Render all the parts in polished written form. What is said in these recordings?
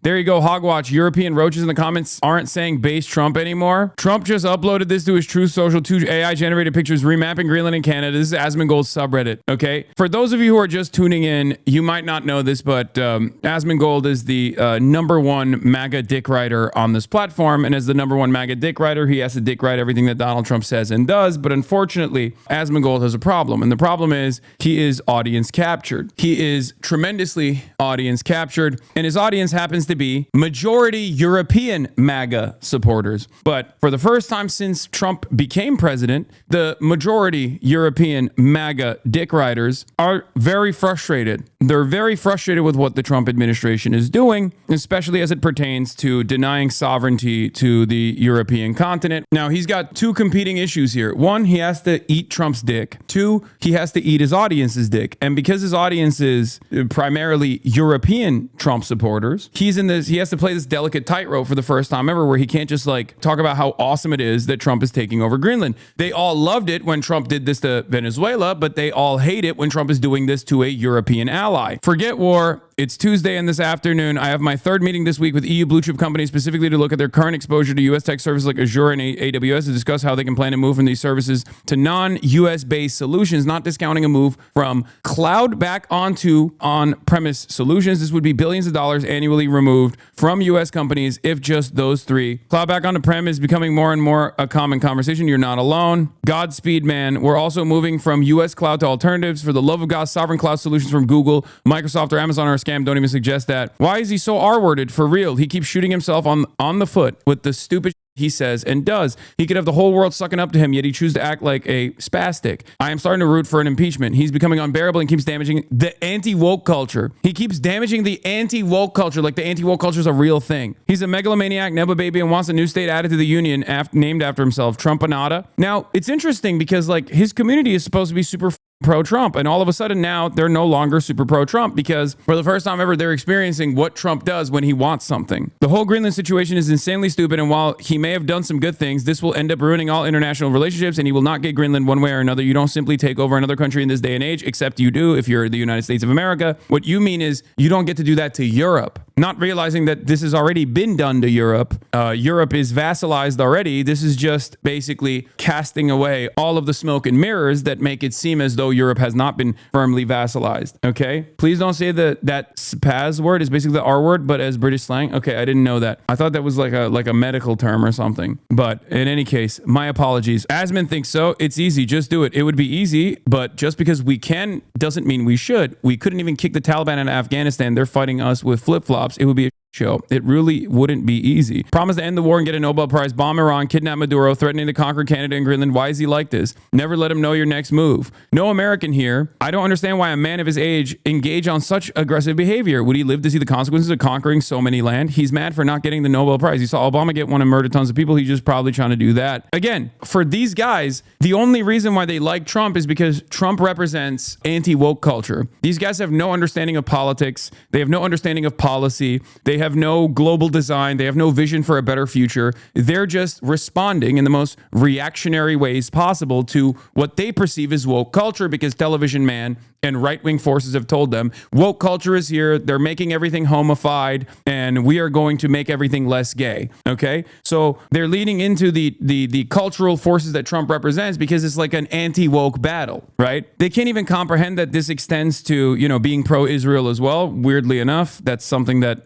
There you go, Hogwatch. European roaches in the comments aren't saying base Trump anymore. Trump just uploaded this to his Truth Social, 2 AI-generated pictures remapping Greenland and Canada. This is Asmongold's subreddit, okay? For those of you who are just tuning in, you might not know this, but Asmongold is the #1 MAGA dick writer on this platform, and as the #1 MAGA dick writer, he has to dick write everything that Donald Trump says and does, but unfortunately, Asmongold has a problem, and the problem is he is audience captured. He is tremendously audience captured, and his audience happens to be majority European MAGA supporters. But for the first time since Trump became president, the majority European MAGA dick writers are very frustrated. They're very frustrated with what the Trump administration is doing, especially as it pertains to denying sovereignty to the European continent. Now, he's got two competing issues here. One, he has to eat Trump's dick. Two, he has to eat his audience's dick. And because his audience is primarily European Trump supporters, he has to play this delicate tightrope for the first time ever, where he can't just like talk about how awesome it is that Trump is taking over Greenland. They all loved it when Trump did this to Venezuela, but they all hate it when Trump is doing this to a European ally. Forget war. It's Tuesday, and this afternoon, I have my third meeting this week with EU blue chip companies, specifically to look at their current exposure to U.S. tech services like Azure and AWS, to discuss how they can plan to move from these services to non-U.S. based solutions, not discounting a move from cloud back onto on-premise solutions. This would be billions of dollars annually removed from U.S. companies if just those three. Cloud back on the prem is becoming more and more a common conversation. You're not alone. Godspeed, man. We're also moving from U.S. cloud to alternatives. For the love of God, sovereign cloud solutions from Google, Microsoft, or Amazon are a scam. Don't even suggest that. Why is he so R-worded? For real. He keeps shooting himself on the foot with the stupid he says and does. He could have the whole world sucking up to him, yet he chooses to act like a spastic. I am starting to root for an impeachment. He's becoming unbearable and keeps damaging the anti-woke culture. He keeps damaging the anti-woke culture like the anti-woke culture is a real thing. He's a megalomaniac, Nebba baby, and wants a new state added to the union named after himself, Trumpanada. Now, it's interesting because like his community is supposed to be super pro-Trump, and all of a sudden now they're no longer super pro-Trump because for the first time ever they're experiencing what Trump does when he wants something. The whole Greenland situation is insanely stupid, and while he may have done some good things, this will end up ruining all international relationships, and he will not get Greenland one way or another. You don't simply take over another country in this day and age, except you do if you're the United States of America. What you mean is you don't get to do that to Europe, not realizing that this has already been done to Europe. Europe is vassalized already. This is just basically casting away all of the smoke and mirrors that make it seem as though Europe has not been firmly vassalized. Okay, please don't say that spaz word is basically the R word, but as British slang. Okay, I didn't know that. I thought that was like a medical term or something. But in any case, my apologies. Asman thinks so. It's easy. Just do it. It would be easy, but just because we can doesn't mean we should. We couldn't even kick the Taliban out of Afghanistan. They're fighting us with flip-flops. It would be a show. It really wouldn't be easy. Promise to end the war and get a Nobel Prize, bomb Iran, kidnap Maduro, threatening to conquer Canada and Greenland. Why is he like this? Never let him know your next move. No American here. I don't understand why a man of his age engage on such aggressive behavior. Would he live to see the consequences of conquering so many land? He's mad for not getting the Nobel Prize. You saw Obama get one and murder tons of people. He's just probably trying to do that. Again, for these guys, the only reason why they like Trump is because Trump represents anti-woke culture. These guys have no understanding of politics. They have no understanding of policy. They have no global design. They have no vision for a better future. They're just responding in the most reactionary ways possible to what they perceive as woke culture, because television man and right-wing forces have told them woke culture is here. They're making everything homified, and we are going to make everything less gay. Okay, so they're leading into the cultural forces that Trump represents because it's like an anti-woke battle, right? They can't even comprehend that this extends to being pro-Israel as well. Weirdly enough, that's something that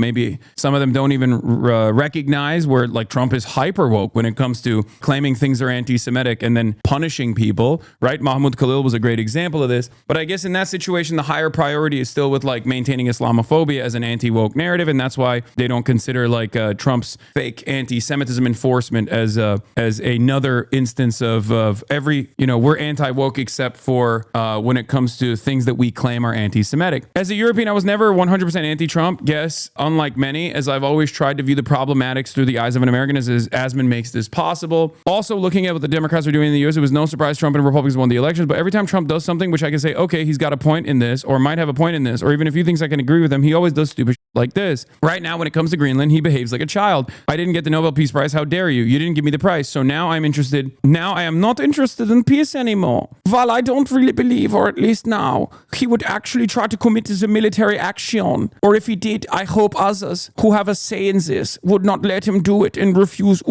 maybe some of them don't even recognize, where like Trump is hyper woke when it comes to claiming things are anti-Semitic and then punishing people, right? Mahmoud Khalil was a great example of this. But I guess in that situation, the higher priority is still with like maintaining Islamophobia as an anti-woke narrative, and that's why they don't consider like Trump's fake anti-Semitism enforcement as another instance of every we're anti-woke except for when it comes to things that we claim are anti-Semitic. As a European, I was never 100% anti-Trump. Yes, unlike many, as I've always tried to view the problematics through the eyes of an American, as Asman makes this possible. Also, looking at what the Democrats are doing in the U.S., it was no surprise Trump and Republicans won the elections, but every time Trump does something which I can say, okay, okay, he's got a point in this, or might have a point in this, or even if he thinks I can agree with him, he always does stupid shit like this. Right now, when it comes to Greenland, he behaves like a child. I didn't get the Nobel Peace Prize. How dare you? You didn't give me the prize. So now I'm interested. Now I am not interested in peace anymore. Well, I don't really believe, or at least now, he would actually try to commit the military action. Or if he did, I hope others who have a say in this would not let him do it and refuse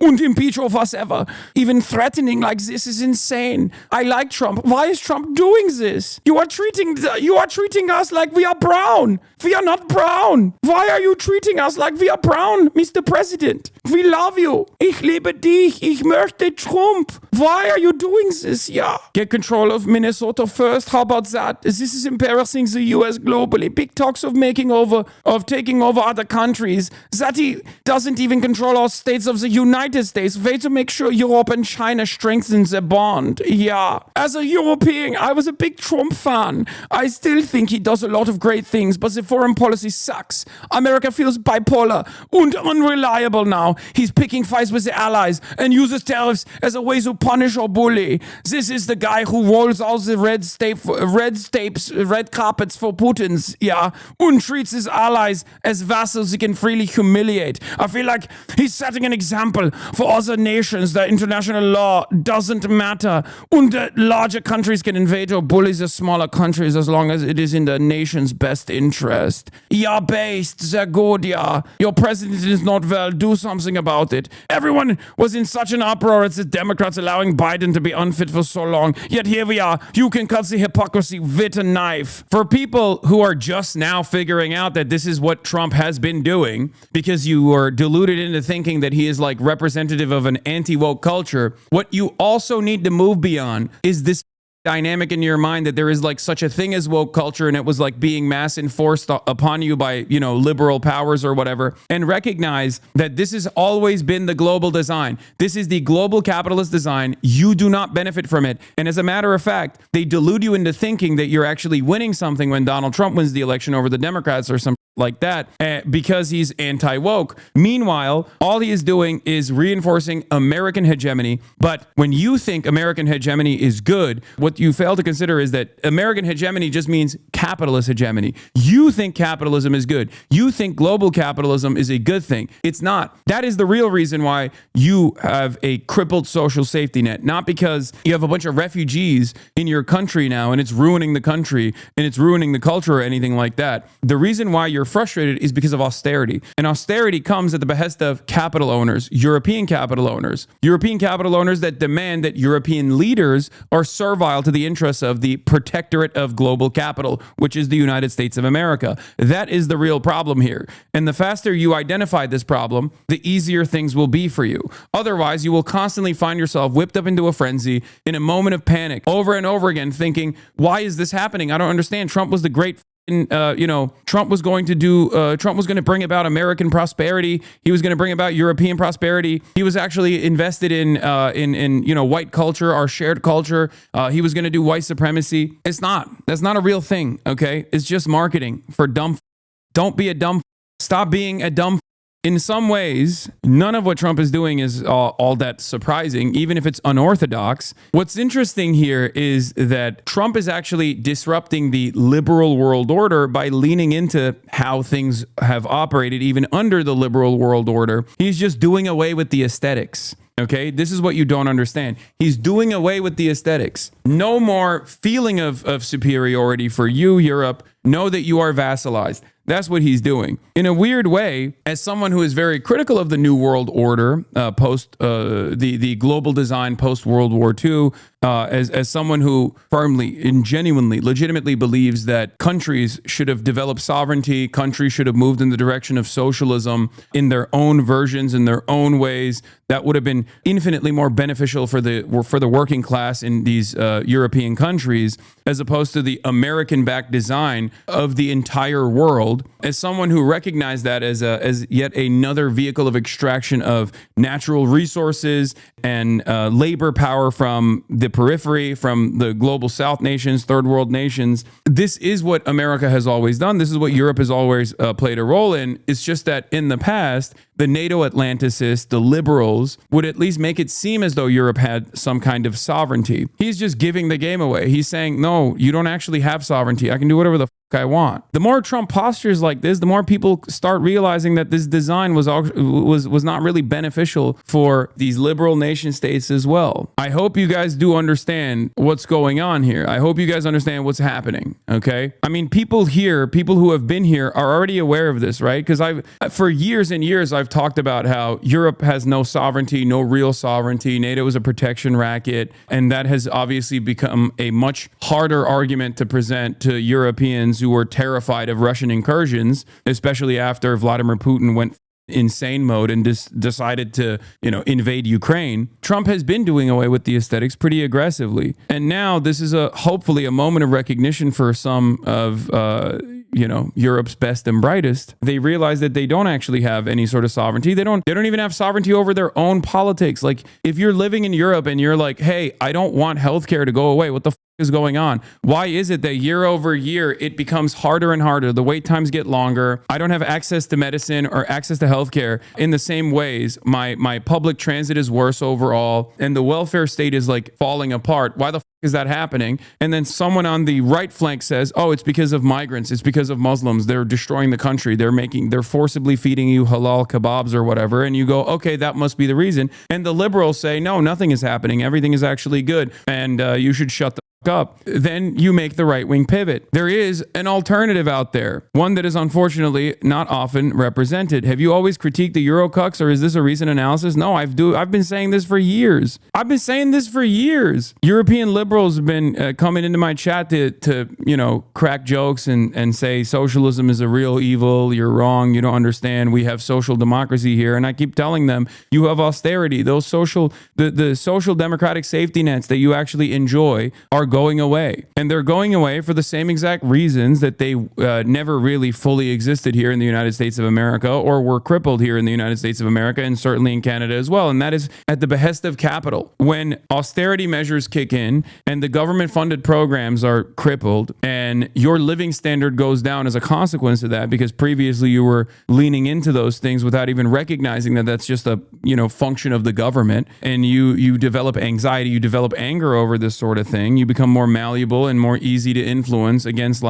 and impeach or whatever. Even threatening like this is insane. I like Trump. Why is Trump doing this? You are treating us like we are brown. We are not brown. Why are you treating us like we are brown, Mr. President? We love you. Ich liebe dich. Ich möchte Trump. Why are you doing this? Yeah. Get control of Minnesota first. How about that? This is embarrassing the US globally. Big talks of taking over other countries. That he doesn't even control our states of the United States. Way to make sure Europe and China strengthen their bond. Yeah. As a European, I was a big Trump fan. I still think he does a lot of great things, but the foreign policy sucks. America feels bipolar and unreliable now. He's picking fights with the allies and uses tariffs as a way to punish or bully. This is the guy who rolls out the red carpets for Putin's, yeah, and treats his allies as vassals he can freely humiliate. I feel like he's setting an example for other nations that international law doesn't matter, and that larger countries can invade or bully the smaller countries as long as it is in the nation's best interest. Yeah, based, sehr good, yeah. Your president is not well, do something about it. Everyone was in such an uproar at the Democrats allowing Biden to be unfit for so long, yet here we are. You can cut the hypocrisy with a knife. For people who are just now figuring out that this is what Trump has been doing, because you were deluded into thinking that he is like representative of an anti-woke culture, what you also need to move beyond is this dynamic in your mind that there is like such a thing as woke culture, and it was like being mass enforced upon you by, you know, liberal powers or whatever, and recognize that this has always been the global design. This is the global capitalist design. You do not benefit from it. And as a matter of fact, they delude you into thinking that you're actually winning something when Donald Trump wins the election over the Democrats or some like that, because he's anti-woke. Meanwhile, all he is doing is reinforcing American hegemony. But when you think American hegemony is good, what you fail to consider is that American hegemony just means capitalist hegemony. You think capitalism is good. You think global capitalism is a good thing. It's not. That is the real reason why you have a crippled social safety net. Not because you have a bunch of refugees in your country now and it's ruining the country and it's ruining the culture or anything like that. The reason why you're frustrated is because of austerity. And austerity comes at the behest of capital owners, European capital owners that demand that European leaders are servile to the interests of the protectorate of global capital, which is the United States of America. That is the real problem here. And the faster you identify this problem, the easier things will be for you. Otherwise, you will constantly find yourself whipped up into a frenzy in a moment of panic over and over again, thinking, why is this happening? I don't understand. Trump was the great Trump was going to bring about American prosperity. He was going to bring about European prosperity. He was actually invested in white culture, our shared culture. He was going to do white supremacy. That's not a real thing. Okay. It's just marketing for dumb. Don't be a dumb. Stop being a dumb. In some ways, none of what Trump is doing is all that surprising, even if it's unorthodox. What's interesting here is that Trump is actually disrupting the liberal world order by leaning into how things have operated even under the liberal world order. He's just doing away with the aesthetics. Okay, this is what you don't understand. He's doing away with the aesthetics. No more feeling of superiority for you, Europe. Know that you are vassalized. That's what he's doing. In a weird way, as someone who is very critical of the New World Order, post the global design post World War II, as someone who firmly and genuinely, legitimately believes that countries should have developed sovereignty, countries should have moved in the direction of socialism in their own versions, in their own ways, that would have been infinitely more beneficial for the working class in these European countries, as opposed to the American-backed design of the entire world. As someone who recognized that as yet another vehicle of extraction of natural resources and labor power from the periphery, from the global South nations, third world nations. This is what America has always done. This is what Europe has always played a role in. It's just that in the past, the NATO Atlanticists, the liberals, would at least make it seem as though Europe had some kind of sovereignty. He's just giving the game away. He's saying, no, you don't actually have sovereignty. I can do whatever the I want. The more Trump postures like this, the more people start realizing that this design was not really beneficial for these liberal nation states as well. I hope you guys do understand what's going on here. I hope you guys understand what's happening. Okay. I mean, people who have been here are already aware of this, right? Because for years and years, I've talked about how Europe has no sovereignty, no real sovereignty. NATO is a protection racket. And that has obviously become a much harder argument to present to Europeans who were terrified of Russian incursions, especially after Vladimir Putin went insane mode and decided to, invade Ukraine. Trump has been doing away with the aesthetics pretty aggressively. And now this is hopefully a moment of recognition for some of, Europe's best and brightest. They realize that they don't actually have any sort of sovereignty. They don't even have sovereignty over their own politics. Like, if you're living in Europe and you're like, hey, I don't want healthcare to go away, what the is going on? Why is it that year over year it becomes harder and harder? The wait times get longer. I don't have access to medicine or access to healthcare in the same ways. My public transit is worse overall, and the welfare state is like falling apart. Why the is that happening? And then someone on the right flank says, oh, it's because of migrants. It's because of Muslims. They're destroying the country. They're forcibly feeding you halal kebabs or whatever. And you go, okay, that must be the reason. And the liberals say, no, nothing is happening. Everything is actually good. And you should shut the up. Then you make the right-wing pivot. There is an alternative out there, one that is unfortunately not often represented. Have you always critiqued the Eurocucks, or is this a recent analysis? No, I've been saying this for years. European liberals have been coming into my chat to crack jokes and say socialism is a real evil. You're wrong. You don't understand. We have social democracy here. And I keep telling them, you have austerity. Those the social democratic safety nets that you actually enjoy are going away. And they're going away for the same exact reasons that they never really fully existed here in the United States of America, or were crippled here in the United States of America, and certainly in Canada as well. And that is at the behest of capital. When austerity measures kick in and the government-funded programs are crippled and your living standard goes down as a consequence of that, because previously you were leaning into those things without even recognizing that that's just a function of the government, and you develop anxiety, you develop anger over this sort of thing, you become more malleable and more easy to influence against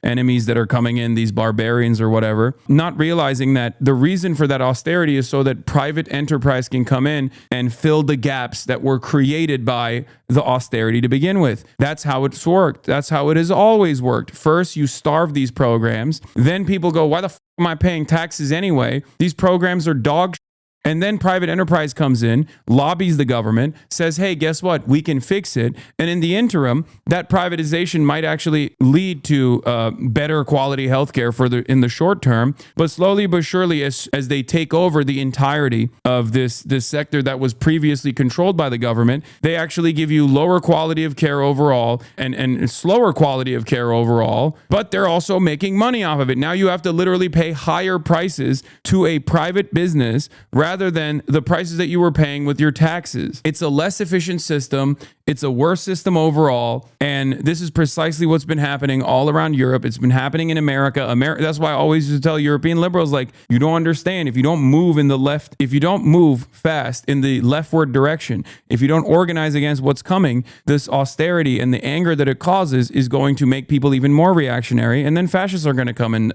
enemies that are coming in, these barbarians or whatever, not realizing that the reason for that austerity is so that private enterprise can come in and fill the gaps that were created by the austerity to begin with. That's how it's worked. That's how it has always worked. First, you starve these programs. Then people go, why the f am I paying taxes anyway? These programs are dog shit. And then private enterprise comes in, lobbies the government, says, hey, guess what? We can fix it. And in the interim, that privatization might actually lead to better quality healthcare in the short term. But slowly but surely, as they take over the entirety of this sector that was previously controlled by the government, they actually give you lower quality of care overall and slower quality of care overall. But they're also making money off of it. Now you have to literally pay higher prices to a private business rather than the prices that you were paying with your taxes. It's a less efficient system. It's a worse system overall. And this is precisely what's been happening all around Europe. It's been happening in America. That's why I always used to tell European liberals, like, you don't understand. If you don't move in the left, if you don't move fast in the leftward direction, if you don't organize against what's coming, this austerity and the anger that it causes is going to make people even more reactionary. And then fascists are going to come and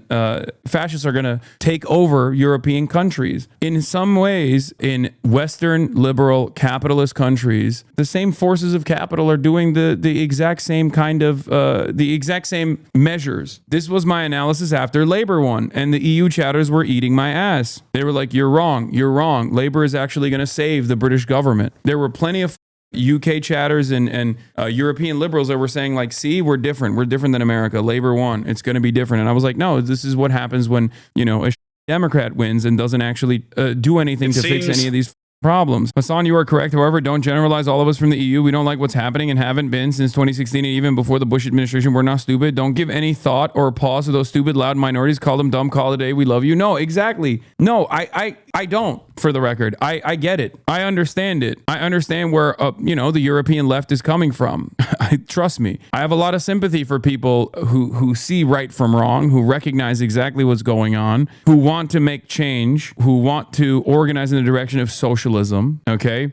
fascists are going to take over European countries. In some ways, in Western liberal capitalist countries, the same forces of capital are doing the exact same kind of the exact same measures. This was my analysis after Labor won, and the EU chatters were eating my ass. They were like, you're wrong. Labor is actually going to save the British government. There were plenty of UK chatters and European liberals that were saying, like, see, we're different than America. Labor won. It's going to be different. And I was like, no, this is what happens when a Democrat wins and doesn't actually do anything to fix any of these problems. Hasan, you are correct. However, don't generalize all of us from the EU. We don't like what's happening and haven't been since 2016 and even before the Bush administration. We're not stupid. Don't give any thought or pause to those stupid, loud minorities. Call them dumb. Call it a day. We love you. No, exactly. No, I don't, for the record. I get it. I understand it. I understand where, the European left is coming from. Trust me. I have a lot of sympathy for people who see right from wrong, who recognize exactly what's going on, who want to make change, who want to organize in the direction of socialism, okay?